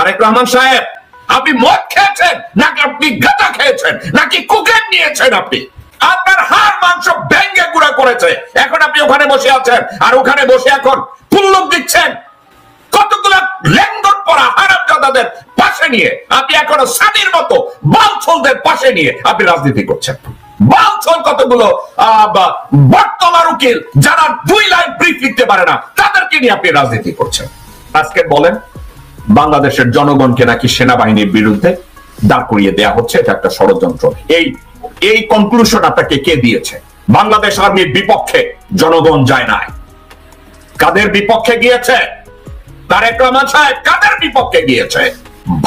তারেক রহমান সাহেব, আপনি মদ খেয়েছেন নাকি আপনি গাঁজা খেয়েছেন নাকি কোকেন নিয়েছেন? আপনি আপনার হাড় মাংস ভেঙে গুঁড়া করেছে, এখন আপনি ওখানে বসে আছেন আর ওখানে বসে এখন পুল্লুক দিচ্ছেন কতগুলো লেঙ্গট পরা হারামজাদাদের পাশে নিয়ে। আপনি এখনো সাদির মতো বালছলদের পাশে নিয়ে আপনি রাজনীতি করছেন। বালছল কতগুলো বটতলার উকিল যারা 2 লাইন ব্রিফ লিখতে পারে না, তাদেরকে নিয়ে আপনি রাজনীতি করছেন। আজকে বলেন বাংলাদেশের জনগণকে নাকি সেনাবাহিনীর বিরুদ্ধে দাঁড় করিয়ে দেয়া হচ্ছে, এটা একটা ষড়যন্ত্র। এই কনক্লুশন আপনাকে কে দিয়েছে? বাংলাদেশ আর্মির বিপক্ষে জনগণ যায় নাই। কাদের বিপক্ষে গিয়েছে? তারেক রহমান সাহেব কাদের বিপক্ষে গিয়েছে?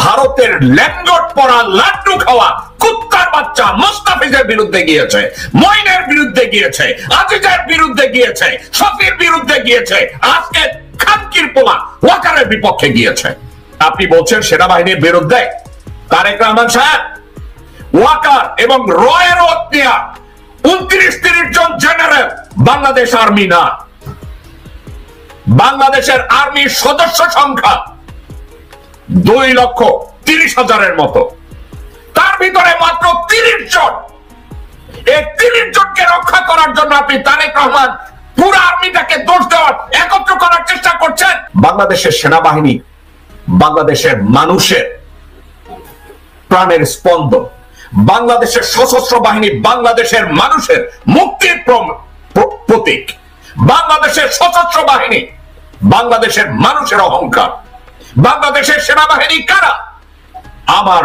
ভারতের ল্যান্ডলর্ড পড়া লাড্ডু খাওয়া কুত্তার বাচ্চা মোস্তাফিজের বিরুদ্ধে গিয়েছে, মইনের বিরুদ্ধে গিয়েছে, আজিজের বিরুদ্ধে গিয়েছে, শফির বিরুদ্ধে গিয়েছে, আজকে খানকির পোলা ওয়াকারের বিপক্ষে গিয়েছে। আপনি বলছেন সেনাবাহিনীর বিরুদ্ধে? তারেক রহমান সাহেব, ওয়াকার এবং রয়ের হত্যা 29-30 জন জেনারেল বাংলাদেশ আর্মি না। বাংলাদেশের আর্মির সদস্য সংখ্যা 2,30,000-এর মতো, তার ভিতরে মাত্র 30 জন। এই 30 জনকে রক্ষা করার জন্য আপনি তারেক রহমান পুরো আর্মিটাকে দোষ দেওয়ার একত্র করার চেষ্টা করছেন। বাংলাদেশের সেনাবাহিনী বাংলাদেশের মানুষের প্রাণের স্পন্দন, বাংলাদেশের সশস্ত্র বাহিনী বাংলাদেশের মানুষের মুক্তির প্রতীক। বাংলাদেশের সশস্ত্র বাহিনী বাংলাদেশের মানুষের অহংকার। বাংলাদেশের সেনাবাহিনী কারা? আমার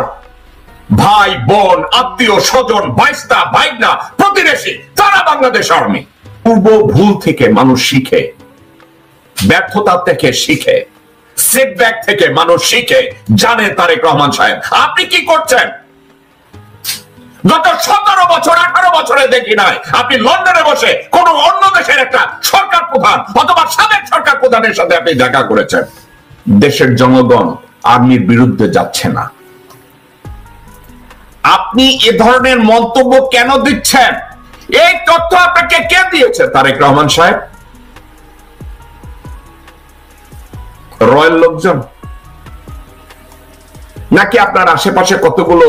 ভাই বোন, আত্মীয় স্বজন, ভাইস্তা ভাইনা, প্রতিবেশী, তারা বাংলাদেশ আর্মি। পূর্ব ভুল থেকে মানুষ শিখে, ব্যর্থতা থেকে শিখে, সেটব্যাক থেকে মানুষ শিখে। জানে তারেক রহমান সাহেব আপনি কি করছেন? গত 17 বছর 18 বছরে দেখি নাই আপনি লন্ডনে বসে কোন অন্য দেশের একটা সরকার প্রধান অথবা সাবেক সরকার প্রধানের সাথে আপনি দেখা করেছেন। দেশের জনগণ আর্মির বিরুদ্ধে যাচ্ছে না। আপনি এ ধরনের মন্তব্য কেন দিচ্ছেন? এই তথ্য আপনাকে কে দিয়েছে তারেক রহমান সাহেব? রয়্যাল লোকজন নাকি আপনার আশেপাশে কতগুলো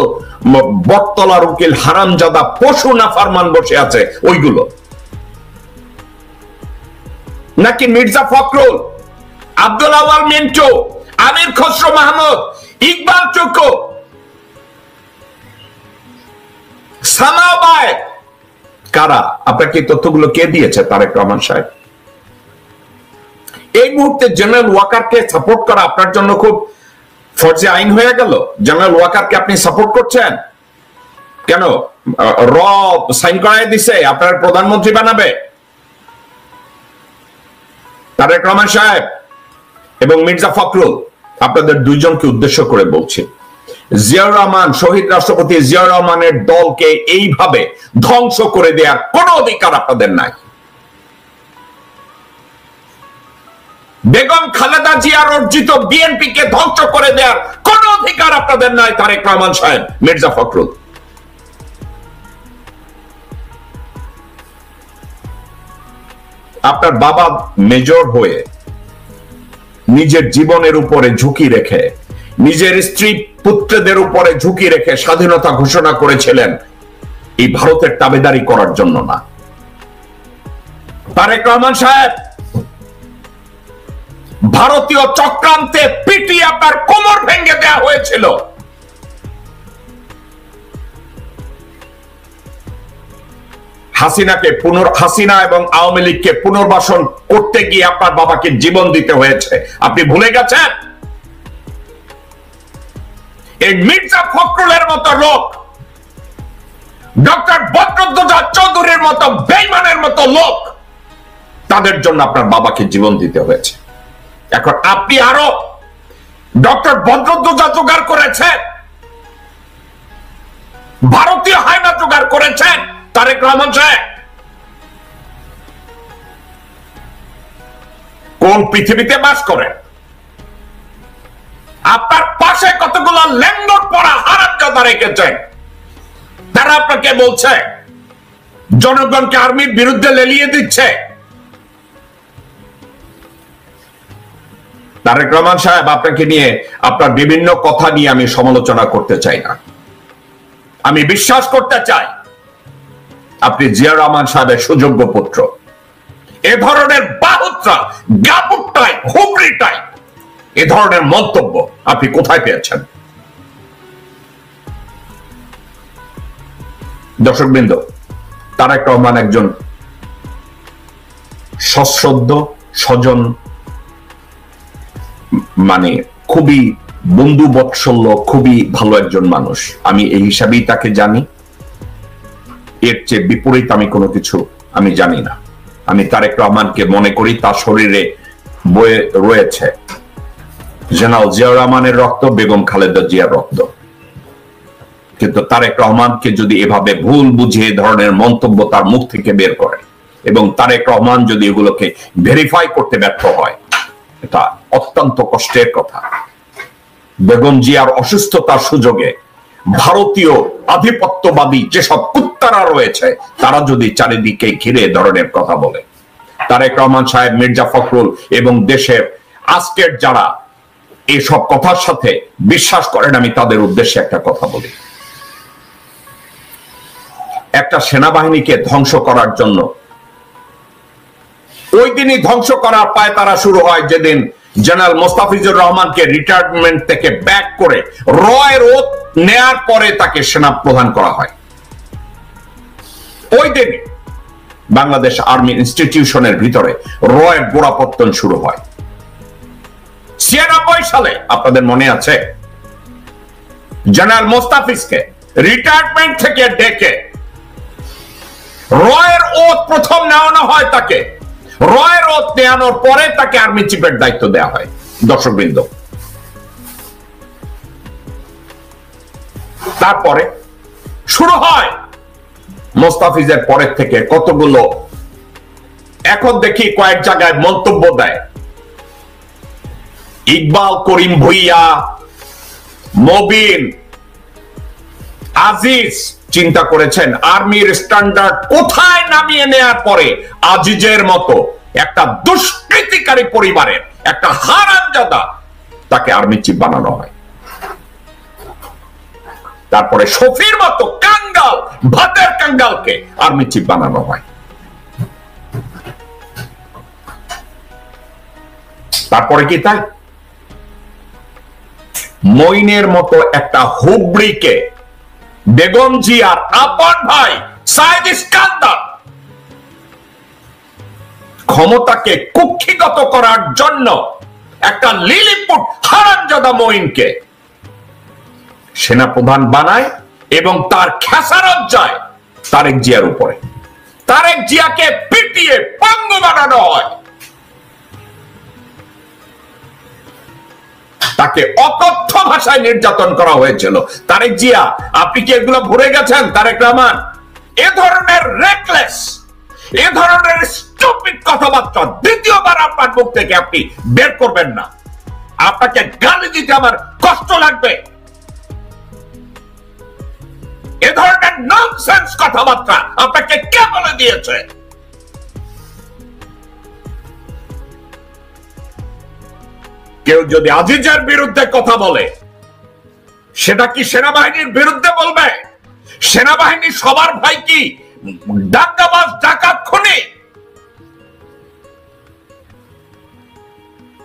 বটতলার উকিল হারামজাদা পশু না ফারমান বসে আছে ওইগুলো? নাকি মির্জা ফখরুল, আব্দুল আওয়াল মিন্টু, আমির খসরু মাহমুদ, ইকবাল চুকু, সামাবাই, কারা? আপনাকে তথ্যগুলো কে দিয়েছে তারেক রহমান সাহেব? এই মুহূর্তে জেনারেল ওয়াকারকে সাপোর্ট করা আপনার জন্য খুব ফরজে আইন হয়ে গেল। জেনারেল ওয়াকারকে আপনি সাপোর্ট করছেন কেন? র সাইন করাই দিছে আপনার প্রধানমন্ত্রী বানাবে। তারেক রহমান সাহেব এবং মির্জা ফখরুল, আপনাদের দুইজনকে উদ্দেশ্য করে বলছি, জিয়াউর রহমান, শহীদ রাষ্ট্রপতি জিয়াউর রহমানের দলকে এইভাবে ধ্বংস করে দেওয়ার কোনো অধিকার আপনাদের নাই। বেগম খালেদা জিয়ার অর্জিত বিএনপিকে ধ্বংস করে দেওয়ার কোন অধিকার আপনাদের নাই তারেক রহমান সাহেব, মির্জা ফখরুল। আপনার বাবা মেজর হয়ে নিজের জীবনের উপরে ঝুঁকি রেখে, নিজের স্ত্রী পুত্রদের উপরে ঝুঁকি রেখে স্বাধীনতা ঘোষণা করেছিলেন এই ভারতের তাবেদারি করার জন্য না। তারেক রহমান সাহেব, ভারতীয় চক্রান্তে পিটিয়ে আপনার কোমর ভেঙে দেওয়া হয়েছিল। হাসিনা এবং আওয়ামী লীগকে পুনর্বাসন করতে গিয়ে আপনার বাবাকে জীবন দিতে হয়েছে। আপনি ভুলে গেছেন? এই মির্জা ফখরুলের মতো লোক, ডক্টর বদরুদ্দোজা চৌধুরীর মতো বেঈমানের মতো লোক, তাদের জন্য আপনার বাবাকে জীবন দিতে হয়েছে। এখন আপনি আরো ডক্টর বদরুদ্দোজা জোগাড় করেছেন, ভারতীয় হায়না জোগাড় করেছেন। তারেক রহমান সাহেব, কোন পৃথিবীতে বাস করেন? আপনার পাশে কতগুলো ল্যান্ডলর্ড পড়া হারামজাদা রেখেছেন, তারা আপনাকে বলছে জনগণকে আর্মির বিরুদ্ধে লেলিয়ে দিচ্ছে। তারেক রহমান সাহেব, আপনাকে নিয়ে আপনার বিভিন্ন কথা নিয়ে আমি সমালোচনা করতে চাই না। আমি বিশ্বাস করতে চাই আপনি জিয়া রহমান সাহেবের সুযোগ্য পুত্র। এ ধরনের বাহুত্রা, গাপুটাই, হুবড়িটাই, এ ধরনের মন্তব্য আপনি কোথায় পেয়েছেন? দর্শকবৃন্দ, তারেক রহমান একজন সশ্রদ্ধ, স্বজন, মানে খুবই বন্ধু বৎসল্য, খুবই ভালো একজন মানুষ। আমি এই হিসাবেই তাকে জানি। এর চেয়ে বিপরীত আমি কোনো কিছু আমি জানি না। আমি তারেক রহমানকে মনে করি তার শরীরে বয়ে রয়েছে জেনারেল জিয়া রহমানের রক্ত, বেগম খালেদা জিয়ার রক্ত। কিন্তু তারেক রহমানকে যদি এভাবে ভুল বুঝিয়ে ধরনের মন্তব্য তার মুখ থেকে বের করে এবং তারেক রহমান যদি এগুলোকে ভেরিফাই করতে ব্যর্থ হয়, এটা অত্যন্ত কষ্টের কথা। বেগম জিয়ার অসুস্থতার সুযোগে ভারতীয় আধিপত্যবাদী যেসব কুত্তারা রয়েছে তারা যদি চারিদিকে ঘিরে ধরনের কথা বলে, তারেক রহমান সাহেব, মির্জা ফখরুল এবং দেশের আজকের যারা এসব কথার সাথে বিশ্বাস করেন, আমি তাদের উদ্দেশ্যে একটা কথা বলি। একটা সেনাবাহিনীকে ধ্বংস করার জন্য ওই দিনই ধ্বংস করার পায় তারা শুরু হয় যেদিন জেনারেল মোস্তাফিজুর রহমানকে রিটায়ারমেন্ট থেকে ব্যাক করে রয়ের ওত নেয়ার পরে তাকে সেনা প্রধান করা হয়। ওই দিন বাংলাদেশ আর্মি ইনস্টিটিউশনের ভিতরে রয়ের গোড়াপত্তন শুরু হয়। ৯৬ সালে আপনাদের মনে আছে, জেনারেল মোস্তাফিজকে রিটায়ারমেন্ট থেকে ডেকে রয়ের ওত প্রথম নেওয়ানো হয়। তাকে রয়ের ওত নেওয়ানোর পরে তাকে আর্মি চিফের দায়িত্ব দেওয়া হয়। দর্শকবৃন্দ, তারপরে শুরু হয় মোস্তাফিজের পরের থেকে কতগুলো, এখন দেখি কয়েক জায়গায় মন্তব্য দেয় ইকবাল করিম ভুইয়া, মবিন, আজিজ। চিন্তা করেছেন আর্মির স্ট্যান্ডার্ড কোথায় নামিয়ে নেয়ার পরে আজিজের মতো একটা দুষ্কৃতিকারী পরিবারের একটা হারামজাদা তাকে আর্মি চিফ বানানো হয়। তারপরে শফির মতো কাঙ্গাল, ভাতের কাঙ্গালকে আর্মি চিফ বানানো হয়। তারপরে কি তাই মইনের মতো একটা হুবড়িকে বেগম জিয়ার আপন ভাই সাইদ ইস্কান্দার ক্ষমতাকে কুক্ষিগত করার জন্য একটা লিলিপুট হারামজাদা মইনকে সেনাপ্রধান বানায় এবং তার খেসারত যায় তারেক জিয়ার উপরে। তারেক জিয়াকে পিটিয়ে পঙ্গু বানানো হয়, তাকে অকথ্য ভাষায় নির্যাতন করা হয়েছিল। তারেক জিয়া, আপনি কি এগুলো ভুলে গেছেন? তারেক রহমান এ ধরনের রেকলেস, এ ধরনের স্টুপিড কথাবার্তা দ্বিতীয়বার আপনার মুখ থেকে আপনি বের করবেন না। আপনাকে গালি দিতে আমার কষ্ট লাগবে। এ ধরনের ননসেন্স কথাবার্তা আপনাকে কে বলে দিয়েছে? কেউ যদি আজিজের বিরুদ্ধে কথা বলে সেটা কি সেনাবাহিনীর বিরুদ্ধে বলবে? সেনাবাহিনী সবার ভাই কি ডাকাতবাজ, ডাকাত, খুনি?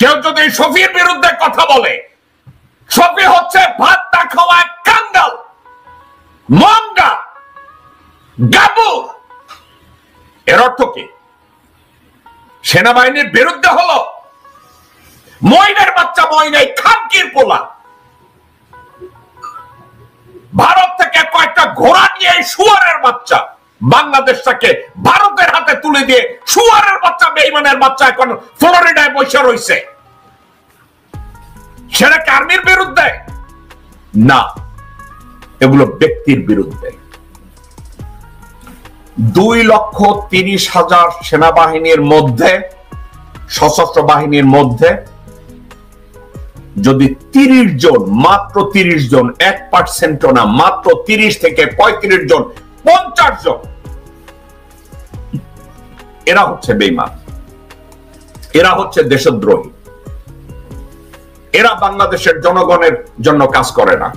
কেউ যদি শফির বিরুদ্ধে কথা বলে, শফি হচ্ছে ভাত না খাওয়া কাঙ্গাল, মঙ্গা, গাবুর। এর অর্থ কি? সেনাবাহিনীর বিরুদ্ধে হলো মইনের বাচ্চা, মইনাই খানকির পোলা ভারত থেকে কয়েকটা ঘোড়া নিয়ে শুয়ারের বাচ্চা বাংলাদেশটাকে ভারতের হাতে তুলে দিয়ে শুয়ারের বাচ্চা, বেঈমানের বাচ্চা এখন ফ্লোরিডায় বসে রয়েছে। সেটা কি আর্মির বিরুদ্ধে? না, এগুলো ব্যক্তির বিরুদ্ধে। 2,30,000 সেনাবাহিনীর মধ্যে, সশস্ত্র বাহিনীর মধ্যে যদি 30 জন, মাত্র 30 জন, 1% না, মাত্র 30 থেকে 35 জন, 50 জন, এরা হচ্ছে বেঈমান, এরা হচ্ছে দেশদ্রোহী। এরা বাংলাদেশের জনগণের জন্য কাজ করে না,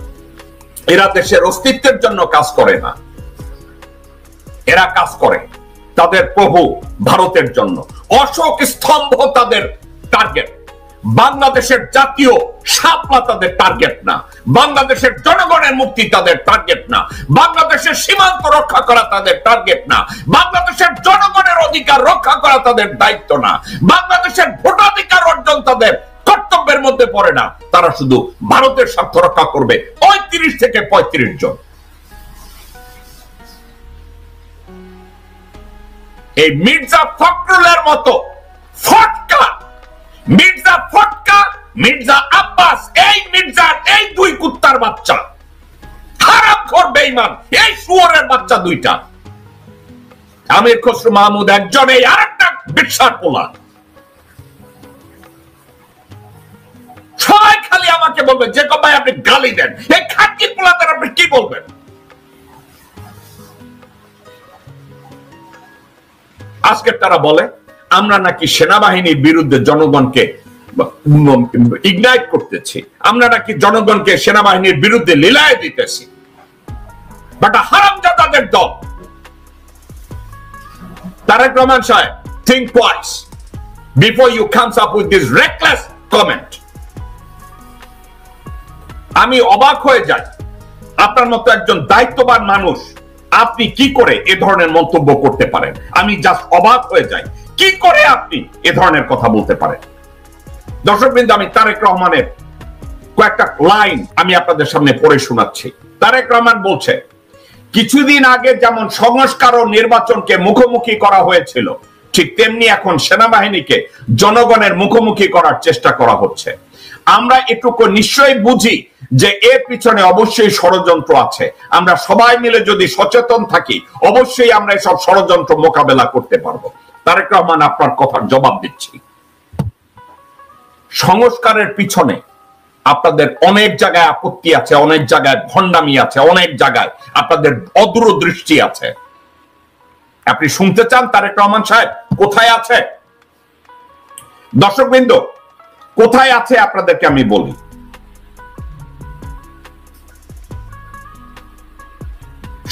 এরা দেশের অস্তিত্বের জন্য কাজ করে না, এরা কাজ করে তাদের প্রভু ভারতের জন্য। অশোক স্তম্ভ তাদের টার্গেট, বাংলাদেশের জাতীয় শাপলা তাদের টার্গেট না, বাংলাদেশের জনগণের মুক্তি তাদের টার্গেট না, বাংলাদেশের সীমান্ত রক্ষা করা তাদের টার্গেট না, বাংলাদেশের জনগণের অধিকার রক্ষা করা তাদের দায়িত্ব না, বাংলাদেশের ভোটাধিকার অর্জন তাদের কর্তব্যের মধ্যে পড়ে না। তারা শুধু ভারতের স্বার্থ রক্ষা করবে ৩৫ থেকে ৩৫ জন। এই মির্জা ফখরুলের মতো ফটকা, মির্জা ফটকা, মির্জা আব্বাস, এই মির্জা, এই দুই কুত্তার বাচ্চা, হারামখোর বেঈমান, এই শুয়োরের বাচ্চা দুইটা, আমির খসরু মাহমুদ একজন, এই আরেকটা বিশাল পোলা, সবাই খালি আমাকে বলবেন যে ভাই আপনি গালি দেন, এই খাকি পোলাদের আপনি কি বলবেন? আজকে তারা বলে আমরা নাকি সেনাবাহিনীর বিরুদ্ধে জনগণকে ইগনাইট করতেছি, আমরা নাকি জনগণকে সেনাবাহিনীর বিরুদ্ধে লীলায় দিতেছি। বাট হারামজাদাদের দল। তারেক রহমান সাহেব, think twice before you comes up with this reckless comment. আমি অবাক হয়ে যাই, আপনার মতো একজন দায়িত্ববান মানুষ আপনি কি করে এ ধরনের মন্তব্য করতে পারেন? আমি জাস্ট অবাক হয়ে যাই, কি করে আপনি এ ধরনের কথা বলতে পারেন? দর্শকবৃন্দ, আমি তারেক রহমানের কয়েকটা লাইন আমি আপনাদের সামনে পড়ে শোনাচ্ছি। তারেক রহমান বলছে, কিছুদিন আগে যেমন সংস্কার ও নির্বাচনকে মুখোমুখি করা হয়েছিল, ঠিক তেমনি এখন সেনাবাহিনীকে জনগণের মুখোমুখি করার চেষ্টা করা হচ্ছে। আমরা এটুকু নিশ্চয়ই বুঝি যে এর পিছনে অবশ্যই ষড়যন্ত্র আছে। আমরা সবাই মিলে যদি সচেতন থাকি, অবশ্যই আমরা এসব ষড়যন্ত্র মোকাবেলা করতে পারবো। তারেক রহমান, আপনার কথার জবাব দিচ্ছি। সংস্কারের পিছনে আপনাদের অনেক জায়গায় আপত্তি আছে, অনেক জায়গায় ভণ্ডামি আছে, অনেক জায়গায় আপনাদের অদূরদৃষ্টি আছে। আপনি শুনতে চান তারেক রহমান সাহেব কোথায় আছে? দর্শকবৃন্দ, কোথায় আছে আপনাদেরকে আমি বলি।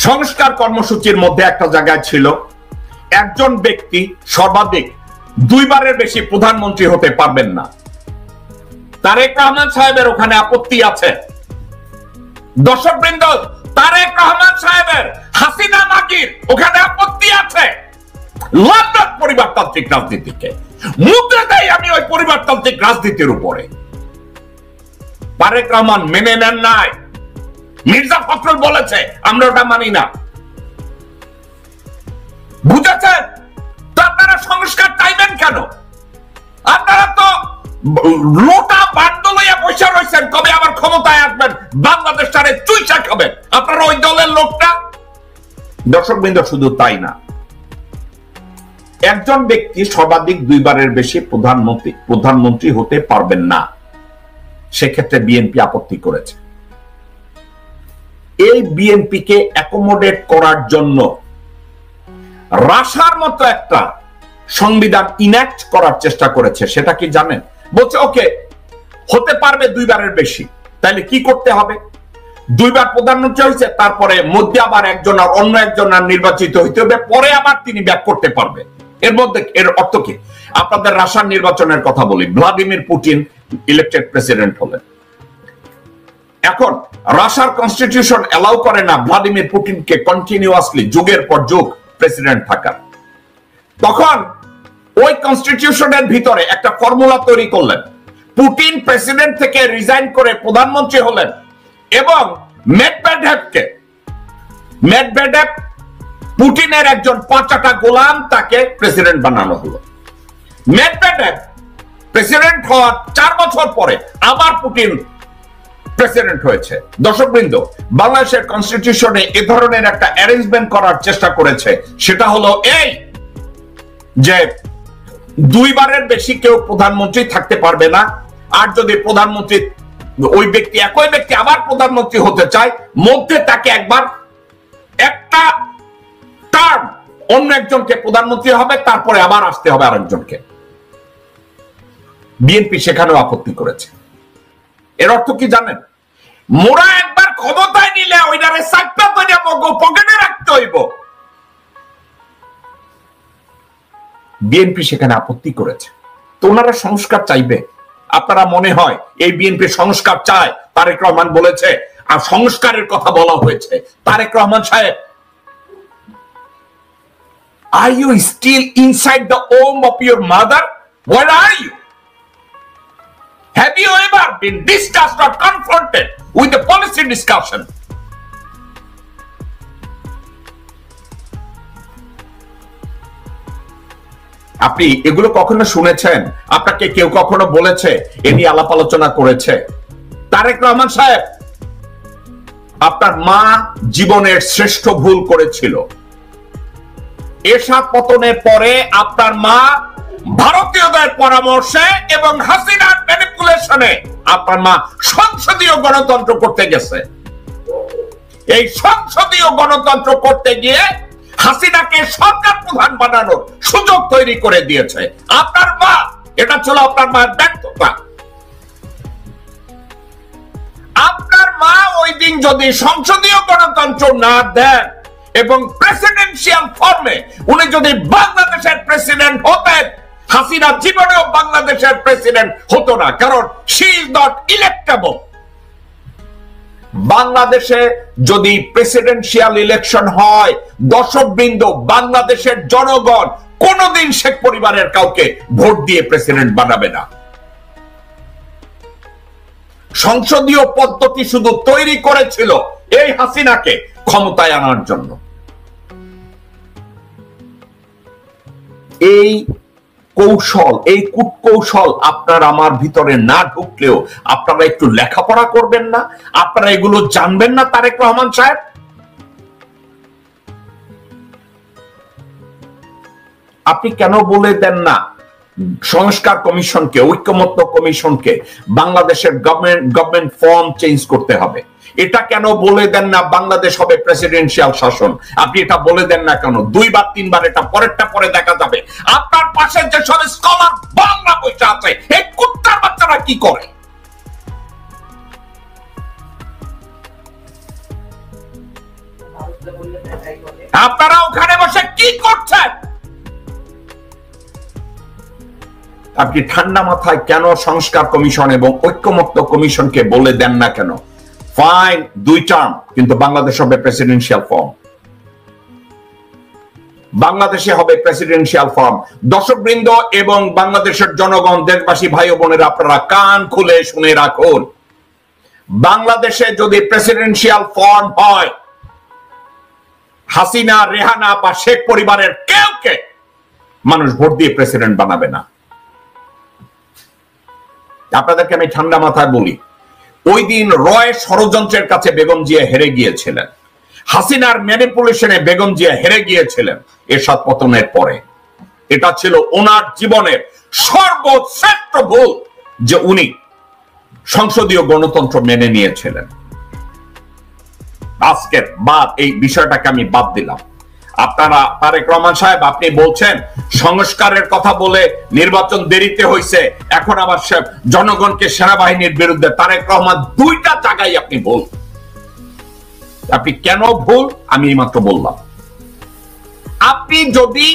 সংস্কার কর্মসূচির মধ্যে একটা জায়গায় ছিল, একজন ব্যক্তি সর্বাধিক 2 বারের বেশি প্রধানমন্ত্রী হতে পারবেন না। তারেক রহমান সাহেবের ওখানে আপত্তি আছে। দর্শকবৃন্দ, তারেক রহমান সাহেবের হাসিনা মাগির ওখানে আপত্তি আছে। লন্ডন পরিবারতান্ত্রিক রাজনীতিকে মুদ্রা দেয় আমি ওই পরিবারতান্ত্রিক রাজনীতির উপরে। তারেক রহমান মেনে নেন নাই। মির্জা ফখরুল বলেছে, আমরা ওটা মানি না। বুঝেছেন? তো আপনারা সংস্কার চাইবেন কেন? আপনারা তো লোটা বান্ডল হইয়া বসে রয়েছেন, কবে আবার ক্ষমতায় আসবেন, বাংলাদেশ ছাড়ে চুইচা খাবেন। আপনারা ওই দলের লোকটা। দর্শকবৃন্দ, শুধু তাই না, একজন ব্যক্তি সর্বাধিক 2 বারের বেশি প্রধানমন্ত্রী হতে পারবেন না। সেক্ষেত্রে বিএনপি আপত্তি করেছে। এই বিএনপি কে অ্যাকোমোডেট করার জন্য রাশার মতো একটা সংবিধান ইনঅ্যাক্ট করার চেষ্টা করেছে। সেটা কি জানেন? বলছে ওকে, হতে পারবে 2 বারের বেশি, তাহলে কি করতে হবে? 2 বার প্রধানমন্ত্রী হয়েছে, তারপরে মধ্যে আবার একজন আর অন্য একজন আর নির্বাচিত হইতে হবে, পরে আবার তিনি ব্যাক করতে পারবে। এর মধ্যে এর অর্থ কি? আপনাদের রাশিয়ার নির্বাচনের কথা বলি। ভ্লাদিমির পুতিন ইলেক্টেড প্রেসিডেন্ট হলেন। এখন রাশিয়ার কনস্টিটিউশন অ্যালাউ করে না ভ্লাদিমির পুতিনকে কন্টিনিউয়াসলি যুগের পর যুগ প্রেসিডেন্ট থাকার। তখন ওই কনস্টিটিউশনের ভিতরে একটা ফর্মুলা তৈরি করলেন। পুতিন প্রেসিডেন্ট থেকে রিজাইন করে প্রধানমন্ত্রী হলেন এবং মেদভেদেভ পুতিনের একজন পাঁচাটা গোলাম, তাকে প্রেসিডেন্ট বানানো হলো। মেদভেদেভ প্রেসিডেন্ট হওয়ার 4 বছর পরে আবার পুতিন প্রেসিডেন্ট হয়েছে। দর্শকবৃন্দ, বাংলাদেশের কনস্টিটিউশনে এ ধরনের একটা অ্যারেঞ্জমেন্ট করার চেষ্টা করেছে। সেটা হলো এই যে 2 বারের বেশি কেউ প্রধানমন্ত্রী থাকতে পারবে না। আর যদি প্রধানমন্ত্রী ওই ব্যক্তি একই ব্যক্তি আবার প্রধানমন্ত্রী হতে চায়, মধ্যে তাকে একবার একটা টার্ম অন্য একজনকে প্রধানমন্ত্রী হবে, তারপরে আবার আসতে হবে আরেকজনকে। বিএনপি সেখানেও আপত্তি করেছে। এর অর্থ কি জানেন? মোরা একবার ক্ষমতায় নিলে ওইটারে সাকটা তৈরি পকেটে রাখতে হইব। বিএনপি সেখানে আপত্তি করেছে, তো ওনারা সংস্কার চাইবে। আপনারা মনে হয় এই বিএনপি সংস্কার চায়? তারেক রহমান বলেছে, আর সংস্কারের কথা বলা হয়েছে। তারেক রহমান সাহেব, are you still inside the home of your mother? Where are you? Have you ever been discussed or confronted with the policy discussion? আপনি এগুলো কখনো শুনেছেন? আপনাকে কেউ কখনো বলেছে, এ নিয়ে আলাপ আলোচনা করেছে? তারেক রহমান সাহেব, আপনার মা জীবনের শ্রেষ্ঠ ভুল করেছিল। এরশাদ পতনের পরে আপনার মা ভারতীয়দের পরামর্শে এবং হাসিনার ম্যানিপুলেশনে আপনার মা সংসদীয় গণতন্ত্র করতে গেছে। এই সংসদীয় গণতন্ত্র করতে গিয়ে হাসিনাকে সরকার প্রধান বানানোর সুযোগ তৈরি করে দিয়েছে আপনার মা। এটা ছিল আপনার মায়ের ব্যর্থতা। আপনার মা ওই দিন যদি সংসদীয় গণতন্ত্র না দেন এবং প্রেসিডেন্সিয়াল ফর্মে উনি যদি বাংলাদেশের প্রেসিডেন্ট হতেন, হাসিনা জীবনেও বাংলাদেশের প্রেসিডেন্ট হতো না, কারণ শি ইজ নট ইলেক্টেবল। বাংলাদেশে যদি প্রেসিডেন্সিয়াল ইলেকশন হয়, দর্শকবৃন্দ, বাংলাদেশের জনগণ কোনদিন শেখ পরিবারের কাউকে ভোট দিয়ে প্রেসিডেন্ট বানাবে না। সংসদীয় পদ্ধতি শুধু তৈরি করেছিল এই হাসিনাকে ক্ষমতায় আনার জন্য। এই কৌশল, এই কূটকৌশল আপনার আমার ভিতরে না ঢুকলেও আপনারা একটু লেখাপড়া করবেন না? আপনারা এগুলো জানবেন না? তারেক রহমান সাহেব, আপনি কেন বলে দেন না সংস্কার কমিশনকে, ঐক্যমত্য কমিশনকে বাংলাদেশের গভর্নমেন্ট ফর্ম চেঞ্জ করতে হবে? এটা কেন বলে দেন না বাংলাদেশ হবে প্রেসিডেন্সিয়াল শাসন? আপনি এটা বলে দেন না কেন? দুইবার তিনবার এটা পরেরটা পরে দেখা যাবে। আপনার পাশে যে সব স্কলার বাংলা বইটা আছে, এই কুত্তার বাচ্চারা কি করে? আপনারা ওখানে বসে কি করছেন? আপনি ঠান্ডা মাথায় কেন সংস্কার কমিশন এবং ঐক্যমত্য কমিশনকে বলে দেন না কেন? ফাইন, 2 টার্ম, কিন্তু বাংলাদেশ হবে প্রেসিডেন্সিয়াল ফর্ম। বাংলাদেশে হবে প্রেসিডেন্সিয়াল ফর্ম। দর্শকবৃন্দ এবং বাংলাদেশের জনগণ, দেশবাসী, ভাই ও বোনেরা, আপনারা কান খুলে শুনে রাখুন। বাংলাদেশে যদি প্রেসিডেন্সিয়াল ফর্ম হয়, হাসিনা, রেহানা বা শেখ পরিবারের কেউকে মানুষ ভোট দিয়ে প্রেসিডেন্ট বানাবে না। আপনাদেরকে আমি ঠান্ডা মাথায় বলি, ওই দিন রয় ষড়যন্ত্রের কাছে বেগম জিয়া হেরে গিয়েছিলেন, হাসিনার ম্যানিপুলেশনে বেগম জিয়া হেরে গিয়েছিলেন এরশাদ পতনের পরে। এটা ছিল ওনার জীবনের সর্বশ্রেষ্ঠ ভুল যে উনি সংসদীয় গণতন্ত্র মেনে নিয়েছিলেন। আজকের বাদ এই বিষয়টাকে আমি বাদ দিলাম। আপনারা, তারেক রহমান সাহেব, আপনি বলছেন সংস্কারের কথা বলে নির্বাচন দেরিতে হয়েছে, এখন আবার জনগণকে সেনাবাহিনীর বিরুদ্ধে। তারেক রহমান, 2টা জায়গায় আপনি ভুল। আপনি কেন ভুল আমি এইমাত্র বললাম। আপনি যদি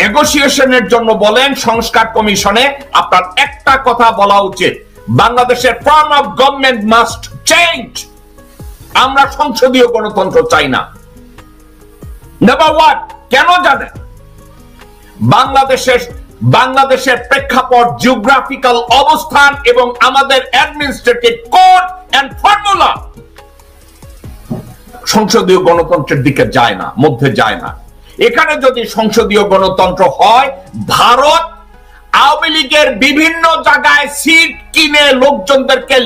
নেগোসিয়েশনের জন্য বলেন সংস্কার কমিশনে, আপনার একটা কথা বলা উচিত, বাংলাদেশের form of government must change. আমরা সংসদীয় গণতন্ত্র চাই না। নাম্বার 1, কেন জানেন? বাংলাদেশের প্রেক্ষাপট, জিওগ্রাফিক্যাল অবস্থান এবং আমাদের অ্যাডমিনিস্ট্রেটিভ কোড এন্ড ফর্মুলা সংসদীয় গণতন্ত্রের দিকে যায় না, মধ্যে যায় না। এখানে যদি সংসদীয় গণতন্ত্র হয়, ভারত আওয়ামী লীগের বিভিন্ন জায়গায় সিট কিনে লোকজনদেরকে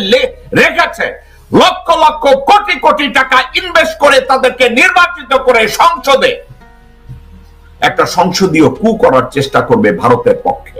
রেখেছে, লক্ষ লক্ষ কোটি কোটি টাকা ইনভেস্ট করে তাদেরকে নির্বাচিত করে সংসদে একটা সংসদীয় কু করার চেষ্টা করবে ভারতের পক্ষে।